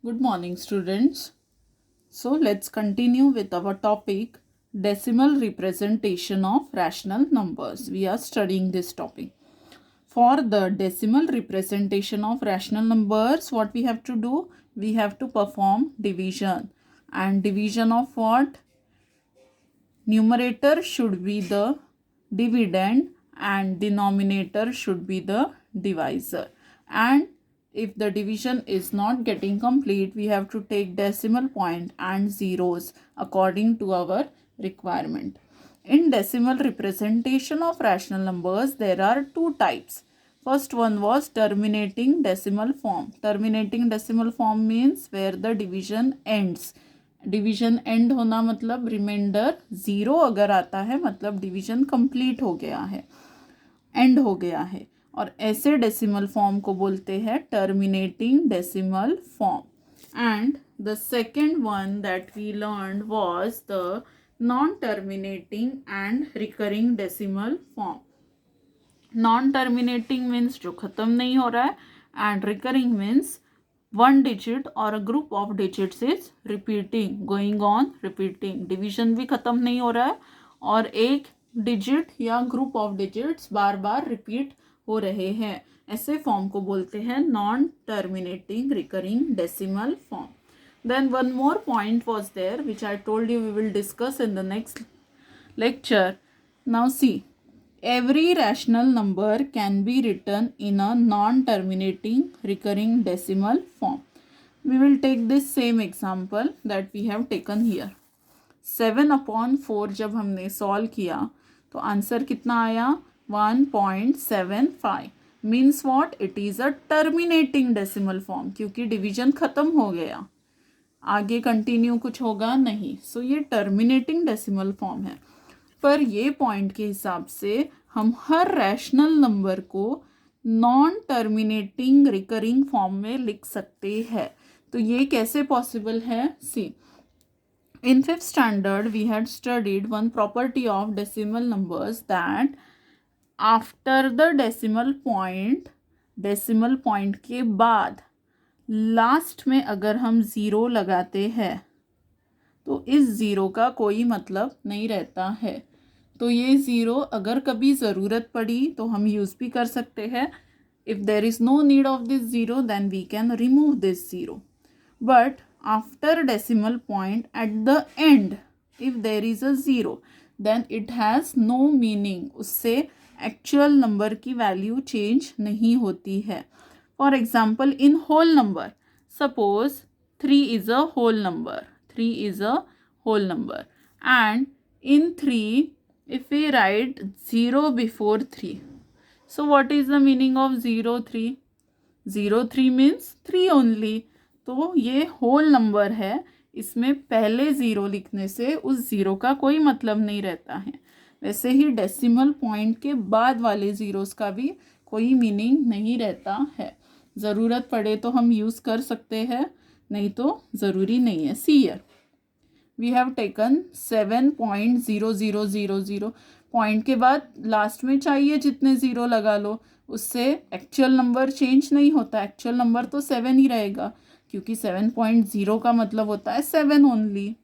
Good morning, students. So, let's continue with our topic decimal representation of rational numbers. We are studying this topic. For the decimal representation of rational numbers, what we have to do? We have to perform division. And division of what? Numerator should be the dividend and denominator should be the divisor. And if the division is not getting complete, we have to take decimal point and zeros according to our requirement. In decimal representation of rational numbers, there are two types. First one was terminating decimal form. Terminating decimal form means where the division ends. Division and होना मतलब reminder zero अगर आता है मतलब division complete हो गया है, and हो गया है. और ऐसे डेसिमल फॉर्म को बोलते हैं terminating decimal form. And the second one that we learn was the non terminating and recurring decimal form. Non terminating means जो ख़त्म नहीं हो रहा है, and recurring means one digit or a group of digits is repeating, going on repeating. Division भी ख़त्म नहीं हो रहा है और एक डिजिट या ग्रुप ऑफ डिजिट्स बार बार रिपीट हो रहे हैं. ऐसे फॉर्म को बोलते हैं non terminating recurring decimal form. Then one more point was there which I told you we will discuss in the next lecture. Now see, every rational number can be written in a non-terminating recurring decimal form. We will take this same example that we have taken here. 7/4 जब हमने solve किया तो answer कितना आया? 1.75. Means what? It is a terminating decimal form, क्योंकि division ख़त्म हो गया, आगे कंटिन्यू कुछ होगा नहीं. सो ये टर्मिनेटिंग डेसिमल फॉर्म है. पर ये पॉइंट के हिसाब से हम हर रैशनल नंबर को नॉन टर्मिनेटिंग रिकरिंग फॉर्म में लिख सकते हैं. तो ये कैसे पॉसिबल है? See, in 5th standard we had studied one property of decimal numbers that after the decimal point के बाद लास्ट में अगर हम ज़ीरो लगाते हैं तो इस ज़ीरो का कोई मतलब नहीं रहता है. तो ये ज़ीरो अगर कभी ज़रूरत पड़ी तो हम यूज़ भी कर सकते हैं. If there is no need of this zero then we can remove this zero. But after decimal point at the end if there is a zero then it has no meaning. उससे actual number की value change नहीं होती है. For example, in whole number, suppose 3 is a whole number. 3 is a whole number. And in 3, if we write 0 before 3, so what is the meaning of 0, 3? 0, 3 means 3 only. तो ये whole number है, इसमें पहले zero लिखने से उस zero का कोई मतलब नहीं रहता है. वैसे ही डेसिमल पॉइंट के बाद वाले ज़ीरोज़ का भी कोई मीनिंग नहीं रहता है. ज़रूरत पड़े तो हम यूज़ कर सकते हैं, नहीं तो ज़रूरी नहीं है. See here we have taken 7.0000. Point के बाद लास्ट में चाहिए जितने ज़ीरो लगा लो, उससे एक्चुअल नंबर चेंज नहीं होता. एक्चुअल नंबर तो 7 ही रहेगा, क्योंकि 7.0 का मतलब होता है 7 ओनली.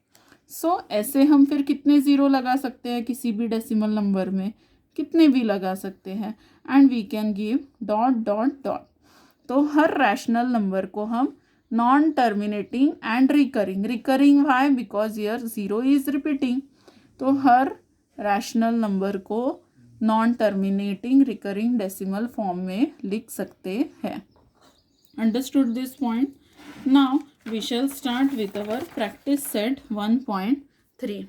सो ऐसे हम फिर कितने ज़ीरो लगा सकते हैं किसी भी डेसिमल नंबर में? कितने भी लगा सकते हैं. And we can give dot dot dot. तो हर रैशनल नंबर को हम non terminating and recurring why? Because here zero is repeating. तो हर रैशनल नंबर को non terminating recurring decimal form में लिख सकते हैं. Understood this point? Now we shall start with our practice set 1.3.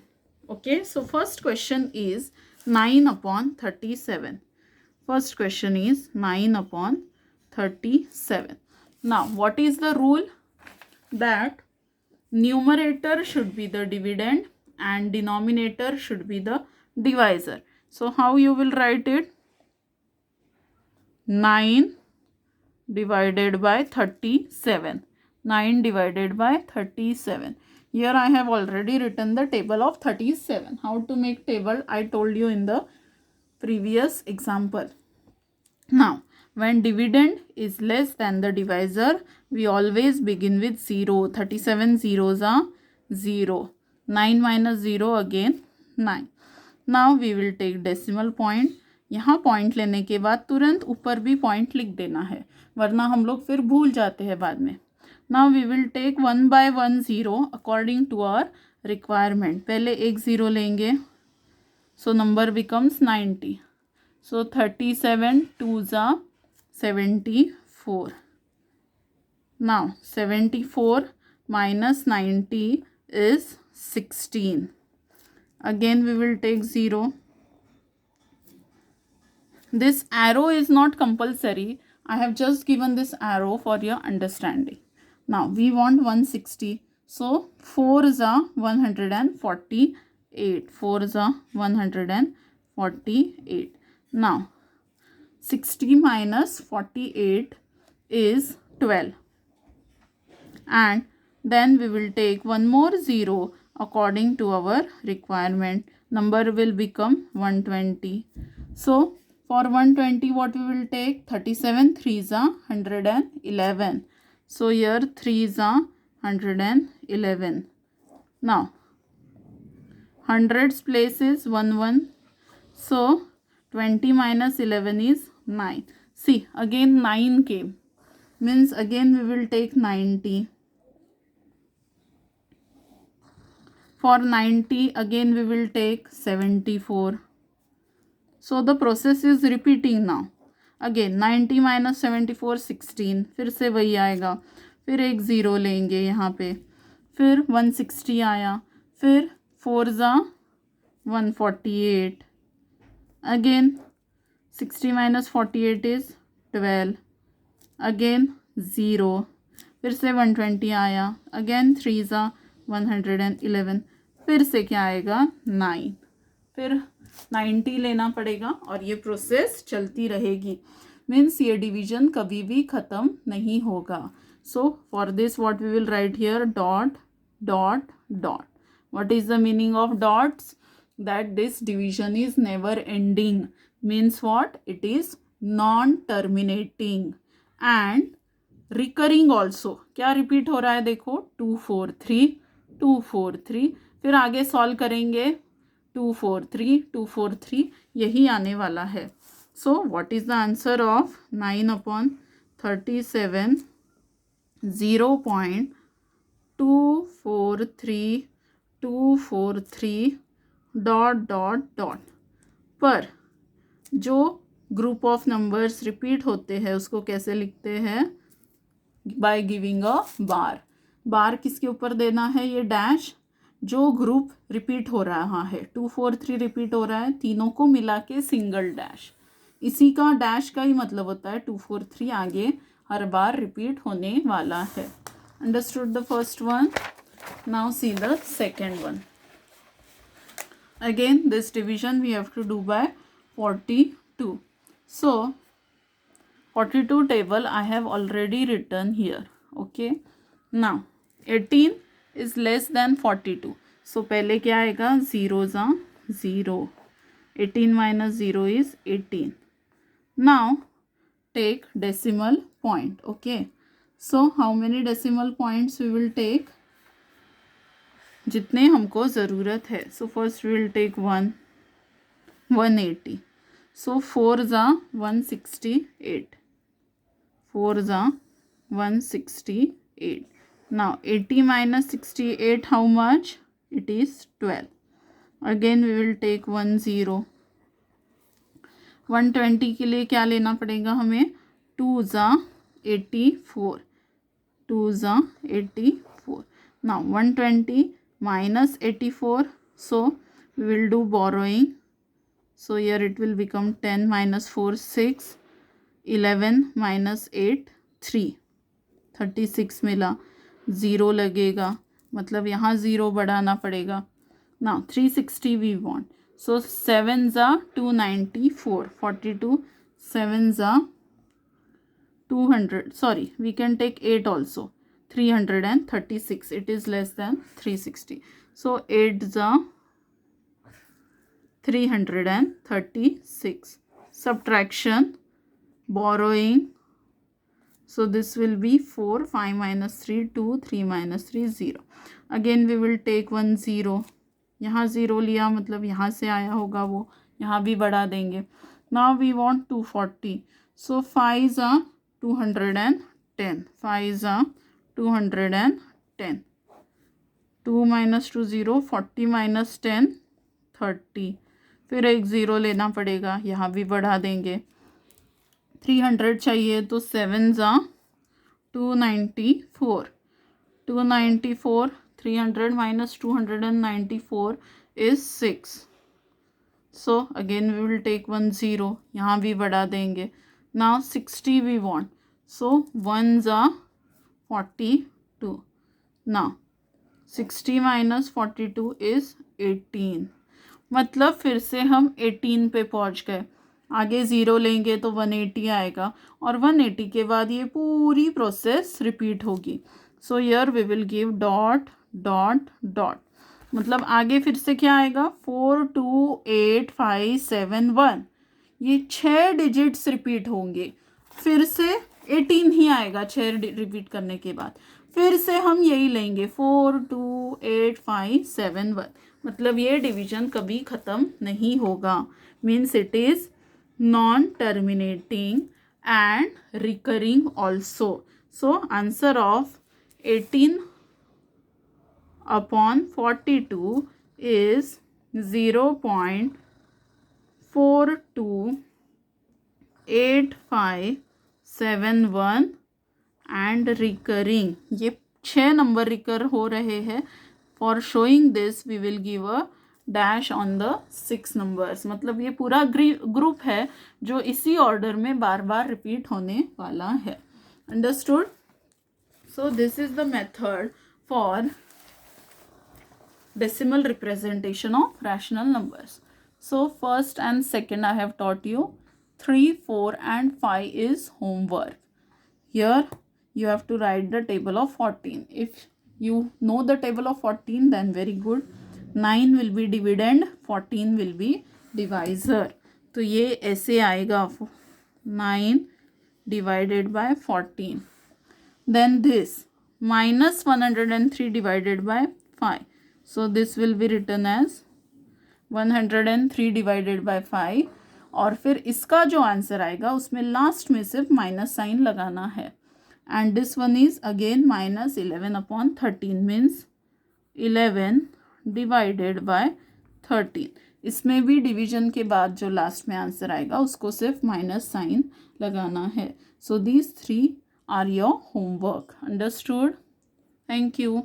Okay, so first question is 9/37. First question is 9/37. Now, what is the rule? That numerator should be the dividend and denominator should be the divisor. So, how you will write it? 9 divided by 37. 9 divided by 37. Here I have already written the table of 37. How to make table I told you in the previous example. Now, When dividend is less than the divisor, we always begin with 0. 37 zeros are 0. 9 minus 0 again 9. Now we will take decimal point. यहाँ point लेने के बाद तुरंत ऊपर भी point लिख देना है, वरना हम लोग फिर भूल जाते हैं बाद में. Now we will take 1 by 1 0 according to our requirement. पहले एक ज़ीरो लेंगे, so number becomes 90. So 37 2s are 74. Now 74 minus 90 is 16. Again we will take 0. This arrow is not compulsory. I have just given this arrow for your understanding. Now we want 160. So 4s are 148. 4s are 148. Now 60 minus 48 is 12. And then we will take one more 0 according to our requirement. Number will become 120. So for 120 what we will take? 37 3s are 111. So here 3s are 111. Now hundreds place is 1 1. So 20 minus 11 is 9. See, again 9 came. Means again we will take 90. For 90 again we will take 74. So the process is repeating now. Again 90 minus 74 16. फिर से वही आएगा. फिर एक zero लेंगे यहाँ पे. फिर 160 आया. फिर 4s are 148. Again 60 minus 48 is 12. Again 0. फिर से 120 आया. Again 3s are 111. फिर से क्या आएगा? 9. फिर 90 लेना पड़ेगा और ये प्रोसेस चलती रहेगी. मीन्स ये डिवीजन कभी भी ख़त्म नहीं होगा. So for this what we will write here? Dot dot dot. What is the meaning of dots? That this division is never ending. Means what? It is non-terminating and recurring also. क्या repeat हो रहा है? देखो 2 4 3 2 4 3. फिर आगे solve करेंगे 2 4 3 2 4 3. यही आने वाला है. So what is the answer of 9/37? 0.243243 dot dot dot. पर जो ग्रुप ऑफ नंबर्स रिपीट होते हैं उसको कैसे लिखते हैं? बाय गिविंग अ बार. बार किसके ऊपर देना है? ये डैश. जो ग्रुप रिपीट हो रहा है 2 4 3 रिपीट हो रहा है, तीनों को मिला के सिंगल डैश. इसी का डैश का ही मतलब होता है 2 4 3 आगे हर बार रिपीट होने वाला है. Understood the first one. Now see the second one. Again this division we have to do by 42. So 42 table I have already written here. Okay. Now 18 is less than 42. So पहले क्या आएगा? zeros are 0. 18 minus 0 is 18. Now take decimal point. Okay. So how many decimal points we will take? जितने हमको ज़रूरत है. So first we will take 180. So 4s are 168. 4s are 168. Now 80 minus 68 how much? It is 12. Again we will take 10. 120 के लिए क्या लेना पड़ेगा हमें? 2s are 84. 2s are 84. Now 120 minus 84. So we will do borrowing. So here it will become 10 minus 4 6. 11 minus 8 3. 36 मिला. 0 लगेगा, मतलब यहाँ 0 बढ़ाना पड़ेगा. Now 360 we want. So 7s are 294. 42. 7s are 200. Sorry, we can take 8 also. 336. It is less than 360. So 8s are 336. Subtraction borrowing. So this will be 4, 5 minus 3, 2, 3 minus 3, 0. Again we will take 1 0. यहाँ 0 लिया मतलब यहाँ से आया होगा वो, यहाँ भी बढ़ा देंगे. Now we want 240. So 5s are 210. 5s are 210. 2 minus 2 0. 40 minus 10 30. फिर एक 0 लेना पड़ेगा, यहाँ भी बढ़ा देंगे. 300 चाहिए तो 7s are 294. 294. 300 minus 294 is 6. So again we will take 1 0. यहाँ भी बढ़ा देंगे. Now 60 we want. So 1s are 42. Now 60 minus 42 is 18. मतलब फिर से हम 18 पे पहुँच गए. आगे 0 लेंगे तो 180 आएगा और 180 के बाद ये पूरी प्रोसेस रिपीट होगी. So here we will give dot dot dot. मतलब आगे फिर से क्या आएगा, 4 2 8 5 7 1. ये 6 डिजिट्स रिपीट होंगे. फिर से 18 ही आएगा 6 रिपीट करने के बाद. फिर से हम यही लेंगे 4 2 8 5 7 1. मतलब ये डिवीजन कभी ख़त्म नहीं होगा. Means it is non terminating and recurring also. So answer of 18 upon 42 is 0.428571 and recurring. ये 6 नंबर रिकर हो रहे हैं. For showing this we will give a dash on the 6 numbers. मतलब ये पूरा ग्रुप है जो इसी ऑर्डर में बार बार रिपीट होने वाला है. Understood? So this is the method for decimal representation of rational numbers. So first and second I have taught you. 3, 4 and 5 is homework. Here you have to write the table of 14. If you know the table of 14 then very good. 9 will be dividend, 14 will be divisor. तो ये ऐसे आएगा 9 divided by 14. Then this minus 103 divided by 5. So this will be written as 103 divided by 5. और फिर इसका जो answer आएगा उसमें लास्ट में सिर्फ माइनस साइन लगाना है. And this one is again minus 11 upon 13 means 11 divided by 13. इसमें भी डिवीजन के बाद जो लास्ट में आंसर आएगा उसको सिर्फ माइनस साइन लगाना है. So these 3 are your homework. Understood? Thank you.